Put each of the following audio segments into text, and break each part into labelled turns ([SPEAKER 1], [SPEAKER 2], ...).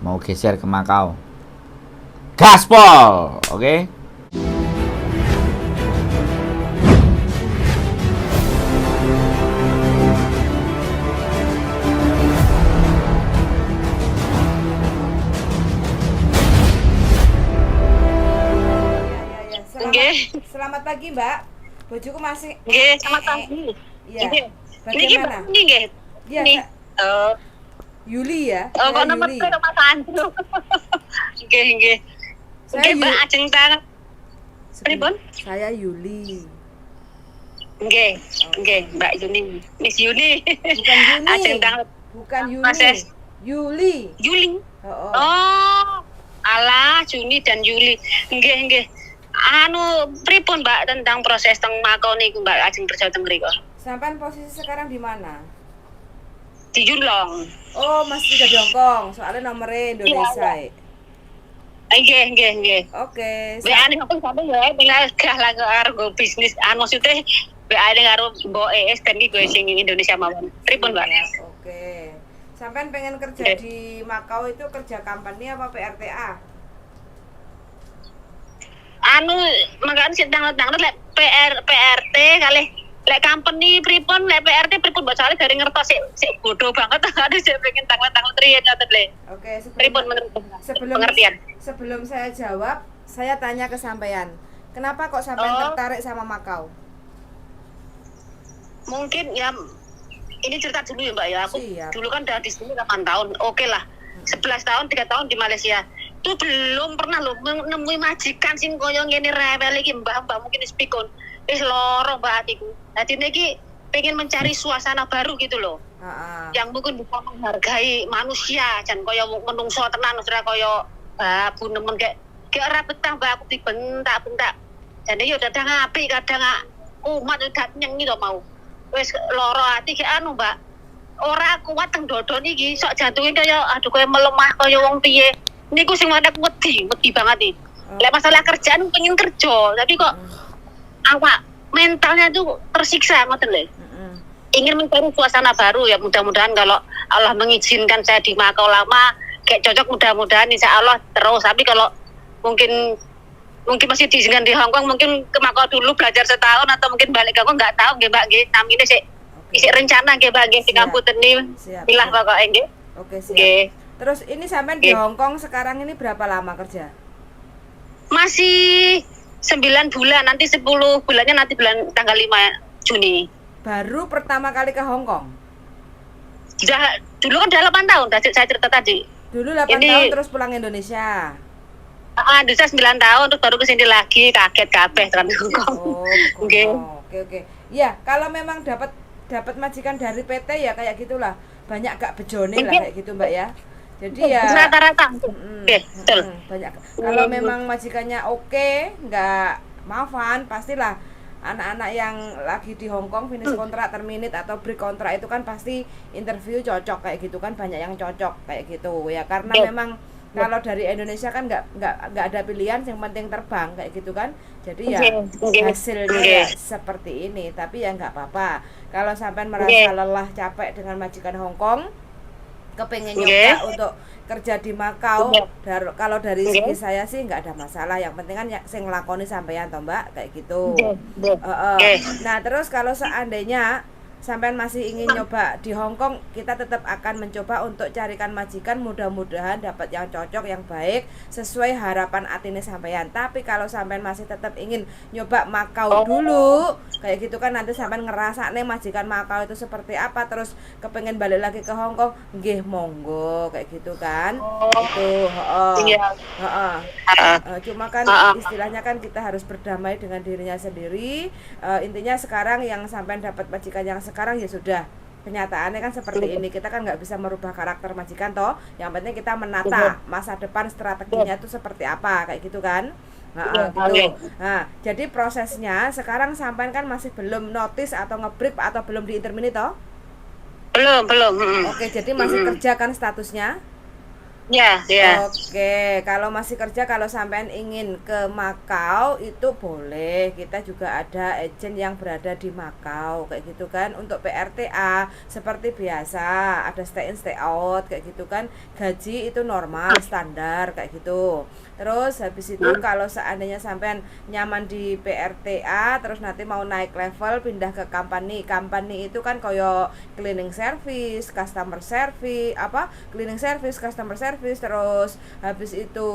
[SPEAKER 1] mau geser ke Makau. Gaspol, oke?
[SPEAKER 2] Selamat pagi, Mbak. Bojoku masih.
[SPEAKER 3] Nggih, selamat pagi.
[SPEAKER 2] Iya.
[SPEAKER 3] Bagaimana? Nggih.
[SPEAKER 2] Iya, Yuli ya.
[SPEAKER 3] Oh, kok nomor
[SPEAKER 2] Yuli.
[SPEAKER 3] Mas Andrew. Nggih. Nggih, Mbak ajeng tangan. Pripun?
[SPEAKER 2] Saya Yuli.
[SPEAKER 3] Nggih, Mbak Yuni. Miss Yuni.
[SPEAKER 2] Bukan Yuni.
[SPEAKER 3] Ajeng tangan.
[SPEAKER 2] Bukan Yuni. Yuli.
[SPEAKER 3] Yuli.
[SPEAKER 2] Oh.
[SPEAKER 3] Alah, Juni dan Yuli. Nggih. Pripun Mbak tentang proses teng Makau niku Mbak ajeng kerja teng mriku?
[SPEAKER 2] Sampai posisi sekarang di mana?
[SPEAKER 3] Di Yulong.
[SPEAKER 2] Oh, masih di Hongkong. Soalnya nomornya Indonesia.
[SPEAKER 3] Nggih.
[SPEAKER 2] Oke.
[SPEAKER 3] WA ning aku sampe ya tinggal gah lah karo bisnis maksudnya WA ning karo Mbok ES dan iki sing Indonesia mawon. Pripun Mbak?
[SPEAKER 2] Oke. Sampai pengen kerja di Makau itu kerja company apa PRTA?
[SPEAKER 3] Makanya sih tanglet lek PRT kali lek company pripun lek PRT pripun mbak soalnya dari ngertos sik bodoh banget ada sih pengen tanglet riyen ngoten le.
[SPEAKER 2] Oke,
[SPEAKER 3] sebelum pengertian.
[SPEAKER 2] Sebelum saya jawab, saya tanya ke sampean. Kenapa kok sampean tertarik sama Makau?
[SPEAKER 3] Mungkin ya ini cerita dulu ya Mbak ya. Aku dulu kan udah di sini 8 tahun. Oke lah. 11 tahun, 3 tahun di Malaysia. Tuh belum pernah lo menemui majikan sing koyo ngene rewel iki mbak mungkin wis pikun wis loro mbak atiku. Dadi niki pengen mencari suasana baru gitu loh. Yang mungkin bisa menghargai manusia jan koyo menungso tenan ora koyo babu nemen kayak ora betah mbak aku dibentak-bentak. Jane yo kadang apik kadang umat gak nyengi to mau. Wis loro ati ki mbak. Ora kuat teng dodon iki sok jantunge kaya aduh kaya melemah kaya wong piye. Niku sing ada wedi banget nih. Lek masalah kerjaan pengen kerja, tapi kok awak mentalnya tuh tersiksa ngoten lho. Ingin mencari suasana baru ya mudah-mudahan kalau Allah mengizinkan saya di Makau lama kayak cocok mudah-mudahan insya Allah terus. Tapi kalau mungkin masih diizinkan di Hong Kong mungkin ke Makau dulu belajar setahun atau mungkin balik ke Hong Kong nggak tahu nggih Mbak nggih. Namine sik rencana nggih Mbak nggih di kampus ini. Pilah pokoknya nggih.
[SPEAKER 2] Oke, siap. Terus ini sampai di Hong Kong sekarang ini berapa lama kerja?
[SPEAKER 3] Masih 9 bulan, nanti 10 bulannya nanti tanggal 5 Juni.
[SPEAKER 2] Baru pertama kali ke Hong Kong?
[SPEAKER 3] Dulu kan udah 8 tahun, saya cerita tadi.
[SPEAKER 2] Dulu 8 tahun terus pulang Indonesia?
[SPEAKER 3] Indonesia 9 tahun, terus baru kesini lagi, kaget kabeh kan Hong Kong.
[SPEAKER 2] Oke. Ya, kalau memang dapat majikan dari PT ya kayak gitulah. Banyak gak bejone lah kayak gitu Mbak ya. Jadi ya
[SPEAKER 3] rata-rata betul.
[SPEAKER 2] Banyak. Kalau memang majikannya oke, nggak maafan, pastilah anak-anak yang lagi di Hong Kong finish kontrak, terminate atau break kontrak itu kan pasti interview cocok kayak gitu kan, banyak yang cocok kayak gitu ya karena memang kalau dari Indonesia kan nggak ada pilihan, yang penting terbang kayak gitu kan. Jadi ya hasilnya ya seperti ini, tapi ya nggak apa-apa. Kalau sampai merasa lelah capek dengan majikan Hong Kong, kepengen nyoba untuk kerja di Makau, kalau dari segi saya sih nggak ada masalah. Yang penting kan sing nglakoni sampean toh Mbak kayak gitu. Nah terus kalau seandainya sampean masih ingin nyoba di Hong Kong, kita tetap akan mencoba untuk carikan majikan, mudah-mudahan dapat yang cocok, yang baik sesuai harapan atine sampean. Tapi kalau sampean masih tetap ingin nyoba Makau dulu kayak gitu kan, nanti sampean ngerasane majikan Makau itu seperti apa, terus kepengen balik lagi ke Hong Kong, nggih monggo kayak gitu kan. Cuma kan istilahnya kan kita harus berdamai dengan dirinya sendiri. Intinya sekarang yang sampean dapat majikan yang sekarang ya sudah, kenyataannya kan seperti ini. Kita kan nggak bisa merubah karakter majikan toh, yang penting kita menata masa depan, strateginya itu seperti apa kayak gitu kan. Gitu. Nah, jadi prosesnya sekarang sampean kan masih belum notice atau nge-brief atau belum di-intermini toh?
[SPEAKER 3] Belum.
[SPEAKER 2] Oke, jadi masih kerja kan statusnya?
[SPEAKER 3] Ya, ya.
[SPEAKER 2] Oke, kalau masih kerja, kalau sampean ingin ke Makau itu boleh. Kita juga ada agent yang berada di Makau kayak gitu kan. Untuk PRTA seperti biasa, ada stay in stay out kayak gitu kan. Gaji itu normal, standar kayak gitu. Terus habis itu kalau seandainya sampean nyaman di PRTA terus nanti mau naik level pindah ke company. Company itu kan koyo cleaning service, customer service, cleaning service, customer service, terus habis itu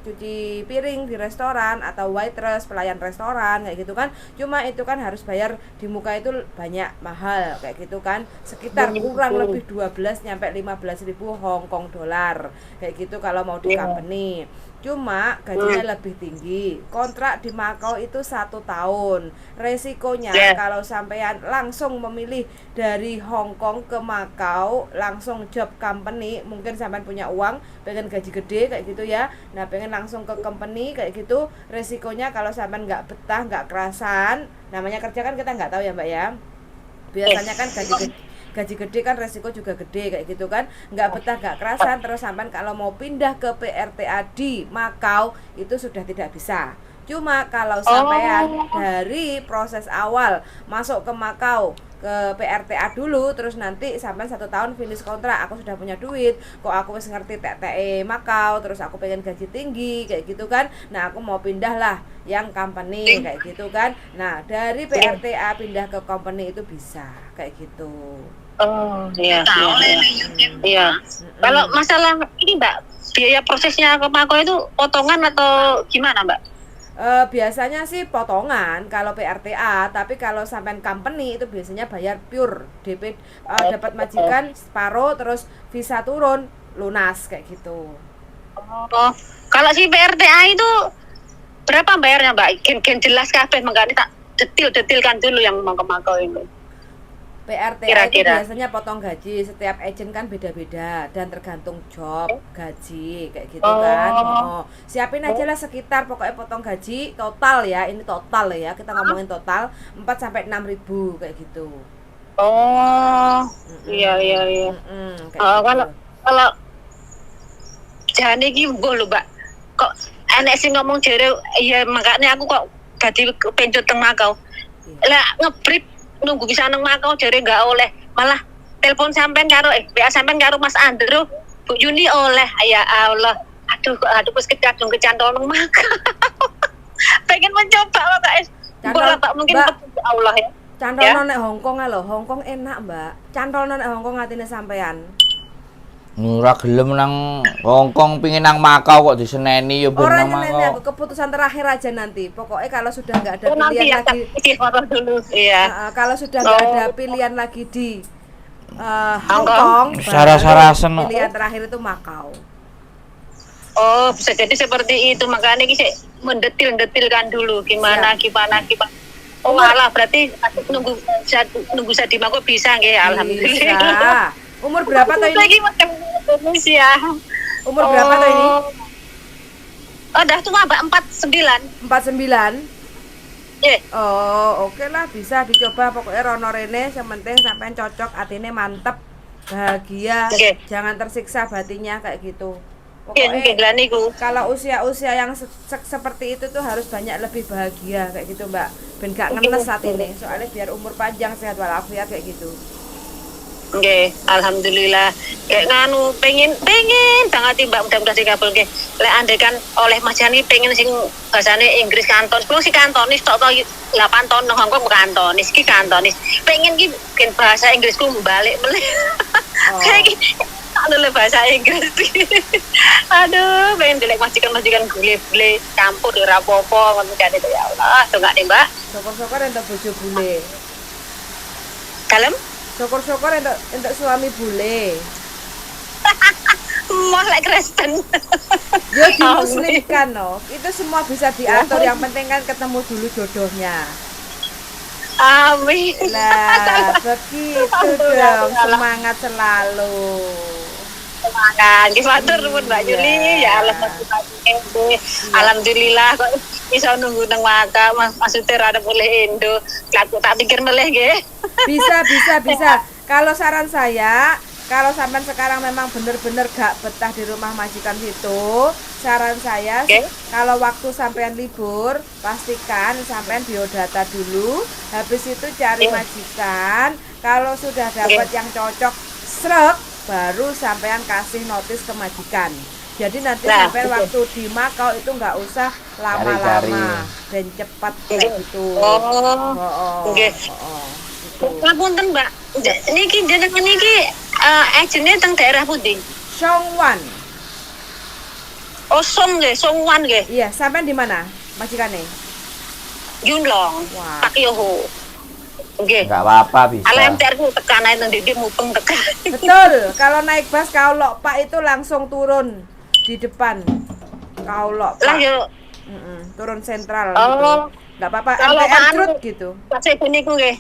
[SPEAKER 2] cuci piring di restoran atau waitress, pelayan restoran kayak gitu kan. Cuma itu kan harus bayar di muka itu banyak mahal kayak gitu kan. Sekitar kurang lebih 12 nyampe 15.000 Hong Kong dolar kayak gitu kalau mau di company. Cuma gajinya lebih tinggi. Kontrak di Makau itu 1 tahun. Resikonya kalau sampean langsung memilih dari Hong Kong ke Makau, langsung job company, mungkin sampean punya uang, pengen gaji gede kayak gitu ya. Nah, pengen langsung ke company kayak gitu, resikonya kalau sampean nggak betah, nggak kerasan, namanya kerja kan kita nggak tahu ya Mbak ya. Biasanya kan gaji gede kan resiko juga gede kayak gitu kan, nggak betah nggak kerasan, terus sampean kalau mau pindah ke PRTA di Makau itu sudah tidak bisa. Cuma kalau sampean dari proses awal masuk ke Makau ke PRTA dulu, terus nanti sampai 1 tahun finish kontrak, aku sudah punya duit, kok aku wis ngerti TTE Makau, terus aku pengen gaji tinggi kayak gitu kan, nah aku mau pindah lah yang company kayak gitu kan. Nah dari PRTA pindah ke company itu bisa kayak gitu.
[SPEAKER 3] Oh, iya. Iya. Kalau masalah ini Mbak, biaya prosesnya ke Makau itu potongan atau gimana Mbak?
[SPEAKER 2] Biasanya sih potongan kalau PRTA, tapi kalau sampai company itu biasanya bayar pure DP, dapat majikan separuh, terus visa turun lunas kayak gitu.
[SPEAKER 3] Oh, kalau si PRTA itu berapa bayarnya Mbak? Gen jelas kabeh makanya tak detilkan dulu yang mau ke Makau ini.
[SPEAKER 2] PRTA itu biasanya potong gaji, setiap agent kan beda-beda dan tergantung job gaji kayak gitu kan. Siapin aja lah sekitar, pokoknya potong gaji total ya, ini total ya, kita ngomongin total 4 sampai 6 ribu kayak gitu.
[SPEAKER 3] Iya. Kalau jangan iki lho Mbak, kok enek sing ngomong jere iya makanya aku kok gaji pencut teng Makau. Lah ngebrit nunggu bisa nang Makau jare nggak oleh, malah telepon sampean karo WA sampean karo Mas Andrew, Bu Yuni oleh. Ya Allah, aduh wis kecantol nang Makau. Pengen mencoba kok mungkin Allah ya.
[SPEAKER 2] Cantol nek Hongkong lho, Hongkong enak Mbak. Cantol nek Hongkong atine sampean.
[SPEAKER 1] Ora gelem nang Hongkong, pingin nang Makau kok diseneni ya ben nang Makau.
[SPEAKER 2] Orang keputusan terakhir aja nanti. Pokoknya kalau sudah enggak ada pilihan lagi
[SPEAKER 3] dulu. Iya.
[SPEAKER 2] Kalau sudah enggak ada pilihan lagi di Hongkong,
[SPEAKER 1] Sarasen.
[SPEAKER 2] Pilihan terakhir itu Makau.
[SPEAKER 3] Oh, bisa jadi seperti itu. Makanya ini mendetilkan dulu gimana. Oh, malah berarti nunggu saya di Makau bisa nggih, alhamdulillah.
[SPEAKER 2] Umur berapa tuh ini?
[SPEAKER 3] Lagi macam Indonesia.
[SPEAKER 2] Umur berapa tuh ini?
[SPEAKER 3] Udah tua Mbak, 49.
[SPEAKER 2] 49?
[SPEAKER 3] Yeah.
[SPEAKER 2] Oh, oke lah, bisa dicoba. Pokoknya rono rene, yang penting sampean cocok, atine mantep, bahagia, jangan tersiksa batinnya kayak gitu. Pokoknya kalau usia yang seperti itu tuh harus banyak lebih bahagia kayak gitu Mbak. Ben gak ngenes saat ini, soalnya biar umur panjang sehat walafiat kayak gitu.
[SPEAKER 3] Oke, alhamdulillah. Kayak nganu pengen banget Mbak, mudah-mudahan dikabulke. Lek andekan oleh Mas Jani pengen sing bahasane Inggris kantonis, belum si kantonis tok 8 tahun nang Hongkong kantonis ki kantonis. Pengen ki bikin bahasa Inggrisku balik meneh. Kayak iki anu bahasa Inggris. Aduh, pengen delek majikan gule-gule campur ora apa-apa ngono kan itu ya Allah. Dongakne Mbak.
[SPEAKER 2] Syukur-syukur entuk bojo bule.
[SPEAKER 3] Kalem?
[SPEAKER 2] Syukur-syukur untuk suami bule.
[SPEAKER 3] Mau like Kristen.
[SPEAKER 2] Ya dimuslimkan no. Itu semua bisa diatur, yang penting kan ketemu dulu jodohnya.
[SPEAKER 3] Amin.
[SPEAKER 2] Lah, begitu dong, semangat selalu.
[SPEAKER 3] Semangat, matur nuwun Mbak Yuli, ya Allah alhamdulillah kok iso nunggu nang Makau, maksudnya rada boleh Indo. Tak pikir meleh nggih.
[SPEAKER 2] Bisa. Kalau saran saya kalau sampean sekarang memang bener-bener gak betah di rumah majikan situ, saran saya kalau waktu sampean libur pastikan sampean biodata dulu, habis itu cari majikan. Kalau sudah dapat yang cocok srek, baru sampean kasih notis ke majikan. Jadi nanti sampean waktu di Makau itu nggak usah lama-lama dan cepat kayak gitu.
[SPEAKER 3] Ngapunten Mbak, niki jenengan niki agene teng daerah pundi?
[SPEAKER 2] Songwan.
[SPEAKER 3] Oh, Songwan nggih.
[SPEAKER 2] Iya, sampean di mana majikane?
[SPEAKER 3] Yunlong, Pak Yoho. Nggih.
[SPEAKER 1] Enggak apa-apa bisa.
[SPEAKER 3] Ala MTR ku tekan ae nang ndi mupeng tekan.
[SPEAKER 2] Betul, kalau naik bus Kaulok Pak itu langsung turun di depan Kaulok Pak.
[SPEAKER 3] Lah yo
[SPEAKER 2] turun sentral
[SPEAKER 3] gitu.
[SPEAKER 2] Enggak apa-apa,
[SPEAKER 3] MTR
[SPEAKER 2] Trut gitu.
[SPEAKER 3] Pas ibu niku nggih.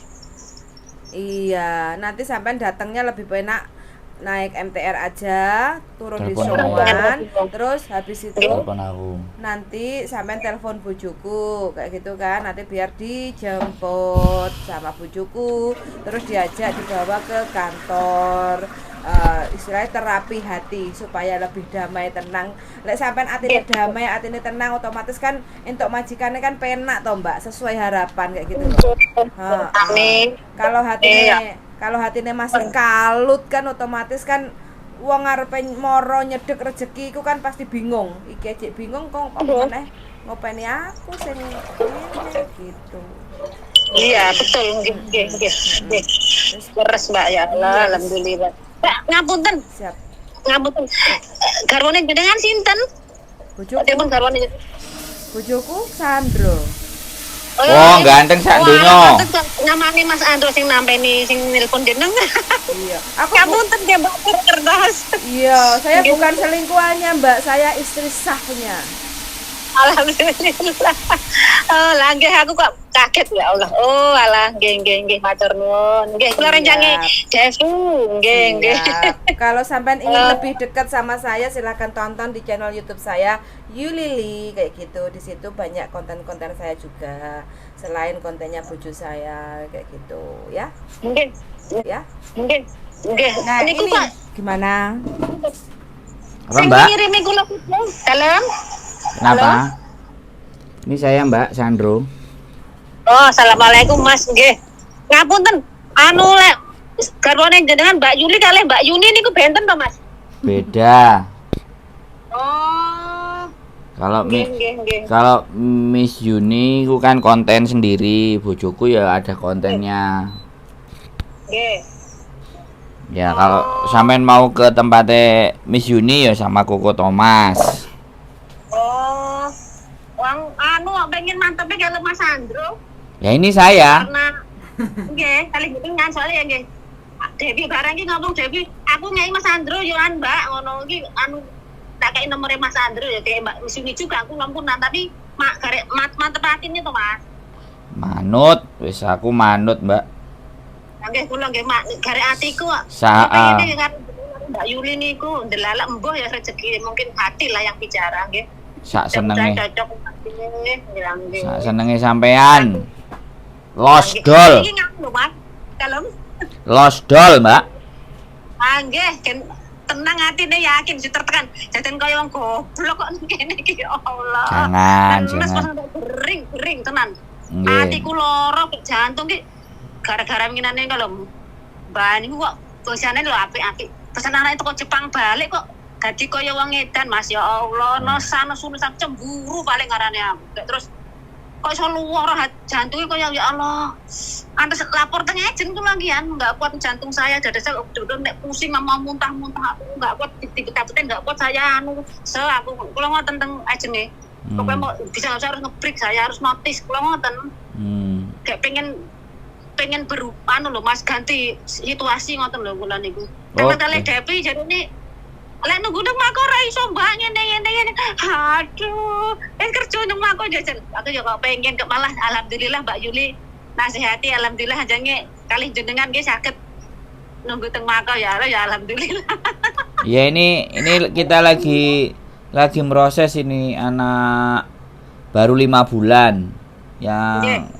[SPEAKER 2] Iya, nanti sampean datangnya lebih enak naik MTR aja, turun di
[SPEAKER 1] Telepon
[SPEAKER 2] Songwan, terus habis itu
[SPEAKER 1] Telepon aku.
[SPEAKER 2] nanti sampean telepon bujuku kayak gitu kan, nanti biar dijemput sama bujuku, terus diajak dibawa ke kantor. Istilahnya terapi hati supaya lebih damai tenang. Lek sampean atine damai, atine tenang, otomatis kan entuk majikannya kan penak toh Mbak, sesuai harapan kayak gitu loh.
[SPEAKER 3] Amin.
[SPEAKER 2] Kalau hatine masih kalut kan otomatis kan wong arepe moro nyedek rezeki iku kan pasti bingung. Iki aja bingung kok meneh ngopeni aku sing ngene gitu.
[SPEAKER 3] Iya, betul nggih. Leres Mbak ya Allah, alhamdulillah. Mbak, ngapunten.
[SPEAKER 2] Siap.
[SPEAKER 3] Ngapunten. Garwane jenengan sinten?
[SPEAKER 2] Bojoku.
[SPEAKER 3] Dipun garwane.
[SPEAKER 2] Bojoku Sandro.
[SPEAKER 1] Oh, ganteng sak donya.
[SPEAKER 3] Namane Mas Andro sing nampeni sing nelpon jenengan.
[SPEAKER 2] Iya.
[SPEAKER 3] Aku ngapunten nggih Mbak kertas.
[SPEAKER 2] Iya, saya bukan selingkuhannya Mbak, saya istri sahnya.
[SPEAKER 3] Alhamdulillah. Oh, lah nggih aku kok kaget ya Allah. Oh, alah nggih matur nuwun. Nggih, kula rencange Desu. Nggih.
[SPEAKER 2] Kalau sampean ingin lebih dekat sama saya silahkan tonton di channel YouTube saya Yulili kayak gitu. Di situ banyak konten-konten saya juga selain kontennya bojo saya kayak gitu ya.
[SPEAKER 3] Nggih.
[SPEAKER 2] Ya.
[SPEAKER 3] Nggih.
[SPEAKER 2] Nah,
[SPEAKER 3] niku
[SPEAKER 2] ini
[SPEAKER 3] Pak
[SPEAKER 2] gimana?
[SPEAKER 1] Apa Mbak?
[SPEAKER 3] Ngirimi kula dalam.
[SPEAKER 1] Kenapa? Ini saya Mbak Sandro.
[SPEAKER 3] Oh, assalamualaikum Mas. Nggih. Ngapunten, anu lek garwane jenengan Mbak Yuli kalih Mbak Yuni niku benten to, Mas?
[SPEAKER 1] Beda.
[SPEAKER 3] Oh.
[SPEAKER 1] Kalau Miss Yuni itu kan konten sendiri, bojoku ya ada kontennya.
[SPEAKER 3] Nggih.
[SPEAKER 1] Ya kalau sampean mau ke tempatnya Miss Yuni ya sama Koko Thomas.
[SPEAKER 3] Oh. Wong anu pengen mantepnya kalau Mas Andro.
[SPEAKER 1] Ya ini saya.
[SPEAKER 3] Karena nggih, kali jenengan soalnya ya nggih. Devi barang iki ngomong Devi, aku nyai Mas Andro yo an Mbak, ngono iki anu tak kei nomornya Mas Andro ya kayak Mbak Suni juga aku lampunan tapi mak garek mantep atinnya to Mas.
[SPEAKER 1] Manut, wis aku manut Mbak.
[SPEAKER 3] Nggih kula nggih mak garek atiku kok. Mbak Yuli niku ndelalak embuh ya rezeki mungkin hati lah yang bicara nggih.
[SPEAKER 1] Sak senenge.
[SPEAKER 3] Cocok nggih.
[SPEAKER 1] Sak senenge sampean. Los dol.
[SPEAKER 3] Iki ngono Mas. Kalem.
[SPEAKER 1] Los dol, Mbak.
[SPEAKER 3] Nggih, tenang atine yakin si tertekan. Jajan kaya wong goblok kok kene iki ya Allah.
[SPEAKER 1] Jangan.
[SPEAKER 3] Bering tenan.
[SPEAKER 1] Nggih.
[SPEAKER 3] Atiku loro jantung ki gara-gara winginane kalau Mbak niku kok bosane lho apik-apik. Pesanan itu kok Jepang balik kok dadi kaya wong edan Mas ya Allah. Nusa cemburu paling ngarane aku. Terus kok iso luwara jantunge kaya ya Allah. Antes lapor teng ejen ku lagian enggak kuat jantung saya dada saya udah nek pusing mau muntah-muntah aku enggak kuat dibet-beten enggak kuat saya anu aku kula ngoten teng ejene. Pokoknya mau bisa harus nge-break saya harus notice kula ngoten. Kayak pengen berubah lho Mas ganti situasi ngoten lho kula niku. Kali Devi jarine lek nunggu nang mako ora iso mbak ngene. Aduh, kerja nang mako jajan. Aku ya kok pengen malah alhamdulillah Mbak Yuli nasihati alhamdulillah jange kali jenengan nggih saged nunggu teng mako ya alhamdulillah.
[SPEAKER 1] Ya ini kita lagi proses ini anak baru 5 bulan yang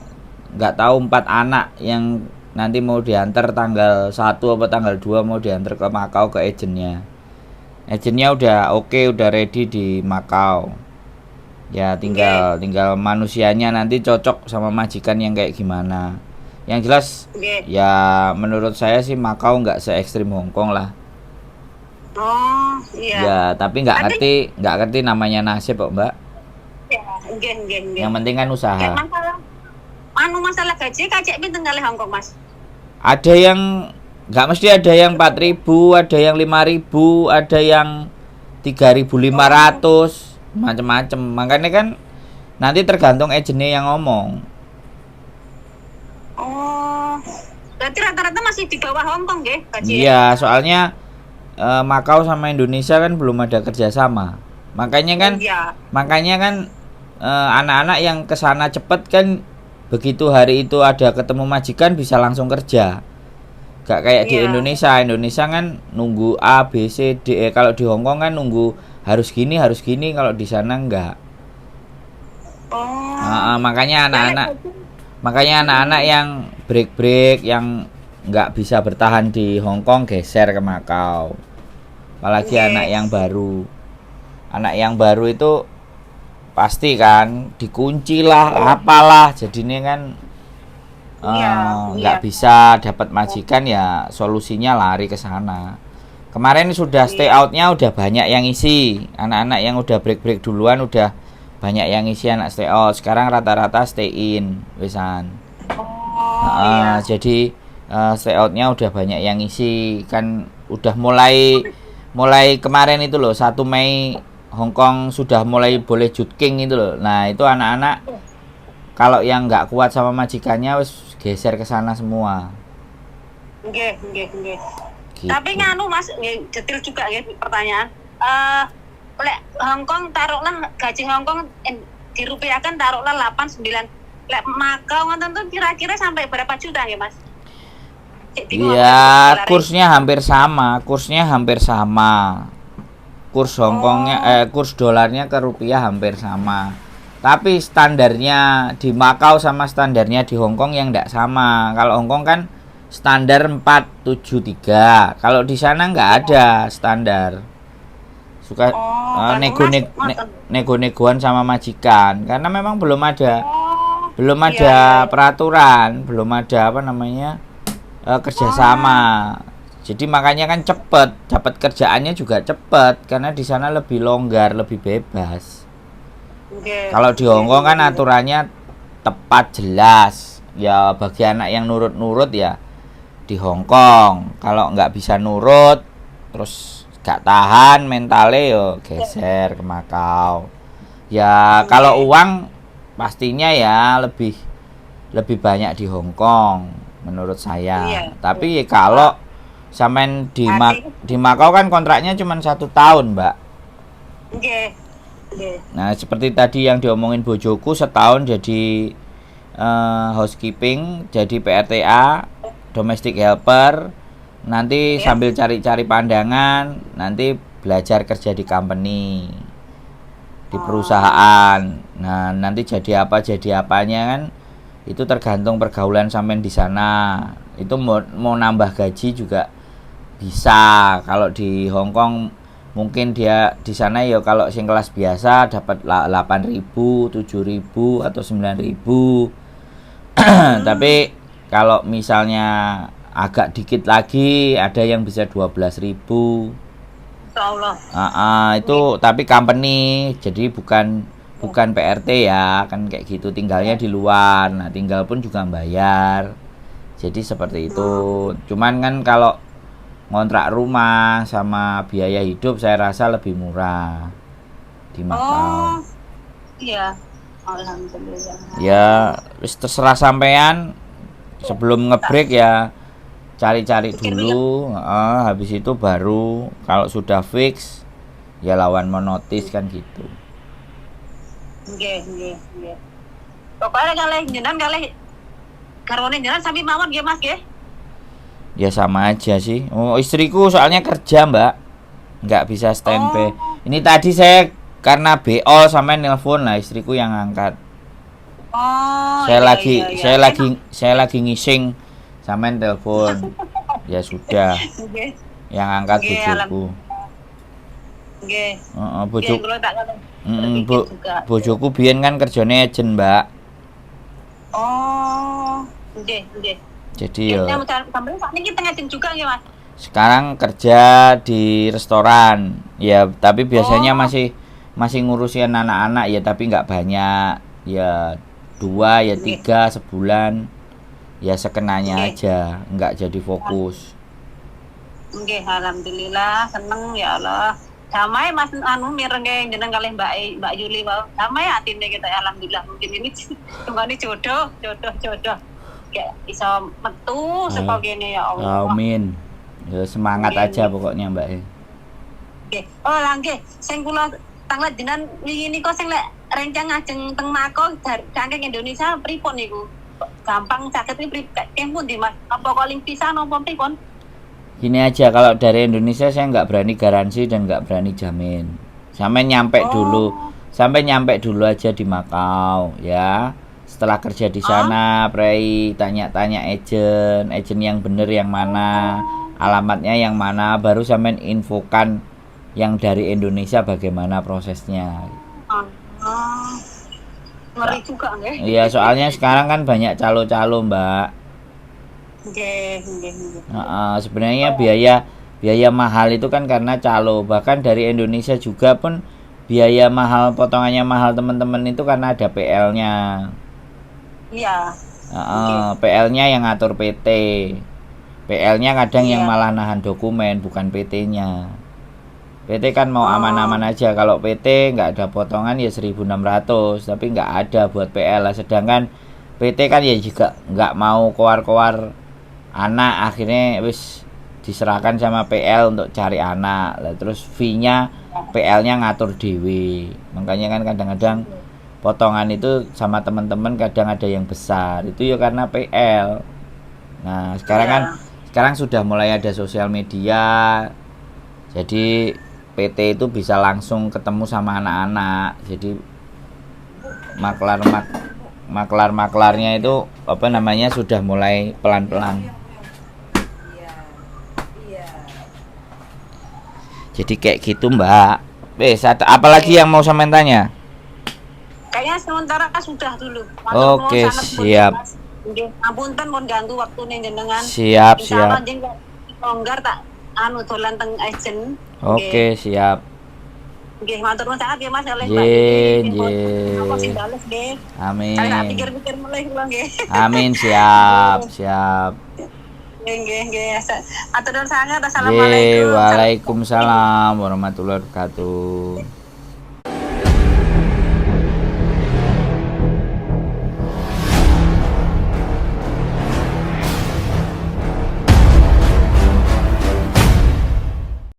[SPEAKER 1] nggak tahu 4 anak yang nanti mau diantar tanggal 1 apa tanggal 2 mau diantar ke Makau ke agentnya. Agentnya udah oke, udah ready di Makau. Ya tinggal manusianya nanti cocok sama majikan yang kayak gimana. Yang jelas ya menurut saya sih Makau nggak se ekstrim Hongkong lah.
[SPEAKER 3] Oh iya.
[SPEAKER 1] Ya tapi nggak ngerti namanya nasib kok Mbak.
[SPEAKER 3] Ya,
[SPEAKER 1] yang penting kan usaha.
[SPEAKER 3] Masalah gaji kacek pinten kali Hongkong Mas?
[SPEAKER 1] Ada yang nggak mesti, ada yang 4.000, ada yang 5.000, ada yang 3.500, macam-macam. Makanya kan nanti tergantung agennya yang ngomong.
[SPEAKER 3] Oh, berarti rata-rata masih di bawah Hongkong ya gaji?
[SPEAKER 1] Iya, soalnya Makau sama Indonesia kan belum ada kerjasama. Makanya kan, anak-anak yang kesana cepet kan, begitu hari itu ada ketemu majikan bisa langsung kerja. Gak kayak di Indonesia. Indonesia kan nunggu A, B, C, D, E. Kalau di Hongkong kan nunggu harus gini. Kalau di sana enggak. Makanya anak-anak yang break yang nggak bisa bertahan di Hongkong geser ke Makau. Apalagi anak yang baru itu pasti kan dikunci lah, apalah, jadinya kan nggak bisa dapat majikan, ya solusinya lari ke sana. Kemarin sudah stay outnya udah banyak yang isi, anak-anak yang udah break duluan udah banyak yang isi anak stay out. Sekarang rata-rata stay in wesan. Jadi stay outnya udah banyak yang isi, kan udah mulai kemarin itu loh, 1 Mei Hongkong sudah mulai boleh jutking itu loh. Nah itu anak-anak kalau yang nggak kuat sama majikannya wis geser ke sana semua.
[SPEAKER 3] Nggih.
[SPEAKER 1] Gitu.
[SPEAKER 3] Tapi nganu Mas, detail juga ya pertanyaan. Lek Hongkong taruhlah gaji Hongkong dirupiahkan taruhlah 8-9. Lek Makau ngoten tuh kira-kira sampai berapa juta ya Mas?
[SPEAKER 1] Iya, kursnya hampir sama. Kurs Hongkongnya, kurs dolarnya ke rupiah hampir sama. Tapi standarnya di Makau sama standarnya di Hongkong yang enggak sama. Kalau Hongkong kan standar 473. Kalau di sana nggak ada standar. Suka nego-negoan sama majikan karena memang belum ada peraturan, belum ada kerjasama. Jadi makanya kan cepet dapat kerjaannya juga cepet karena di sana lebih longgar, lebih bebas. Kalau di Hongkong kan aturannya tepat jelas. Ya bagi anak yang nurut-nurut ya di Hongkong. Kalau nggak bisa nurut terus gak tahan mentalnya yo geser ke Makau. Ya kalau uang pastinya ya lebih banyak di Hongkong menurut saya. Tapi kalau sampean di Makau kan kontraknya cuma 1 tahun, Mbak. Nah seperti tadi yang diomongin bojoku, setahun jadi housekeeping, jadi PRTA, domestic helper, nanti sambil cari-cari pandangan, nanti belajar kerja di company, di perusahaan. Nah nanti jadi apanya kan itu tergantung pergaulan sampean di sana. Itu mau nambah gaji juga bisa. Kalau di Hongkong mungkin dia di sana ya kalau sing kelas biasa dapat 8.000, 7.000 atau 9.000. Tapi kalau misalnya agak dikit lagi ada yang bisa 12.000. Insyaallah. Itu tapi company, jadi bukan PRT ya, kan kayak gitu, tinggalnya di luar. Nah, tinggal pun juga bayar. Jadi seperti itu. Cuman kan kalau ngontrak rumah sama biaya hidup saya rasa lebih murah di Makau.
[SPEAKER 3] Iya. Alhamdulillah.
[SPEAKER 1] Ya, terserah sampean. Sebelum ngebreak ya cari-cari dulu, habis itu baru kalau sudah fix ya lawan monotis kan gitu.
[SPEAKER 3] Nggih. Pokoknya kalih jenengan kalih garwane jenengan sami mawon nggih Mas nggih.
[SPEAKER 1] Ya sama aja sih. Oh, istriku soalnya kerja, Mbak. Nggak bisa standby. Ini tadi saya karena BO sampai nelpon lah, istriku yang angkat. Saya lagi ngising Sampean telepon. Ya sudah.
[SPEAKER 3] Nggih.
[SPEAKER 1] Yang angkat
[SPEAKER 3] Nggih,
[SPEAKER 1] bojoku.
[SPEAKER 3] Nggih.
[SPEAKER 1] Bojo.
[SPEAKER 3] Nggih, kula tak
[SPEAKER 1] Bojoku biyen kan kerjane agent, Mbak.
[SPEAKER 3] Oh, nggih, nggih.
[SPEAKER 1] Jadi ya
[SPEAKER 3] Sampeyan sakniki teng agent juga nggih, Mas?
[SPEAKER 1] sekarang kerja di restoran. Ya, tapi biasanya masih ngurusin anak-anak ya, tapi nggak banyak. Ya 2 ya 3 sebulan. Ya sekenanya aja, nggak jadi fokus.
[SPEAKER 3] Nggih, alhamdulillah seneng ya Allah. Damai Mas anu mireng jeneng kalih Mbak Yuli wae. Damai atine kita alhamdulillah. Mungkin ini tunggane jodoh. Ya iso metu saka kene ya Allah.
[SPEAKER 1] Amin. Ya semangat aja pokoknya, Mbak.
[SPEAKER 3] Nggih. Oh, lah nggih. Sing kula tanglet dinan wingi niku sing lek rencang ngajeng teng Mako saking Indonesia pripun niku? Gampang saged iki tempun di Mas. Apa calling visa napa pripun?
[SPEAKER 1] Gini aja, kalau dari Indonesia saya nggak berani garansi dan nggak berani jamin. Sampai nyampe dulu aja di Makau ya. Setelah kerja di sana, Prei tanya-tanya agent yang bener yang mana, alamatnya yang mana, baru sampean infokan yang dari Indonesia bagaimana prosesnya.
[SPEAKER 3] Ngeri juga nggih.
[SPEAKER 1] Iya, soalnya sekarang kan banyak calo-calo, Mbak.
[SPEAKER 3] Nggih.
[SPEAKER 1] Sebenarnya biaya mahal itu kan karena calo. Bahkan dari Indonesia juga pun biaya mahal, potongannya mahal teman-teman itu karena ada PL-nya.
[SPEAKER 3] Iya.
[SPEAKER 1] PL-nya yang ngatur PT. PL-nya kadang yang malah nahan dokumen, bukan PT-nya. PT kan mau aman-aman aja. Kalau PT nggak ada potongan ya 1.600, tapi nggak ada buat PL lah. Sedangkan PT kan ya juga nggak mau keluar anak, akhirnya wis diserahkan sama PL untuk cari anak lah. Terus fee-nya PL-nya ngatur dewe. Makanya kan kadang-kadang potongan itu sama teman-teman kadang ada yang besar. Itu ya karena PL. Nah, sekarang sudah mulai ada sosial media. Jadi PT itu bisa langsung ketemu sama anak-anak. Jadi maklar-maklarnya itu sudah mulai pelan-pelan. Jadi kayak gitu, Mbak. Apalagi yang mau sampean tanya?
[SPEAKER 3] Kayaknya sementara sudah dulu.
[SPEAKER 1] Oke, siap.
[SPEAKER 3] Apunten mun ganggu waktune jenengan.
[SPEAKER 1] Siap.
[SPEAKER 3] Insyaallah jeneng longgar tak dolan teng agent.
[SPEAKER 1] Oke, siap.
[SPEAKER 3] Nggih, matur nuwun sangat ya Mas oleh
[SPEAKER 1] Mbak.
[SPEAKER 3] Nggih.
[SPEAKER 1] Amin.
[SPEAKER 3] Saya pikir-pikir mulai kula nggih.
[SPEAKER 1] Amin, siap.
[SPEAKER 3] Nggih. Matur nuwun sangat. Assalamualaikum.
[SPEAKER 1] Waalaikumsalam warahmatullahi wabarakatuh.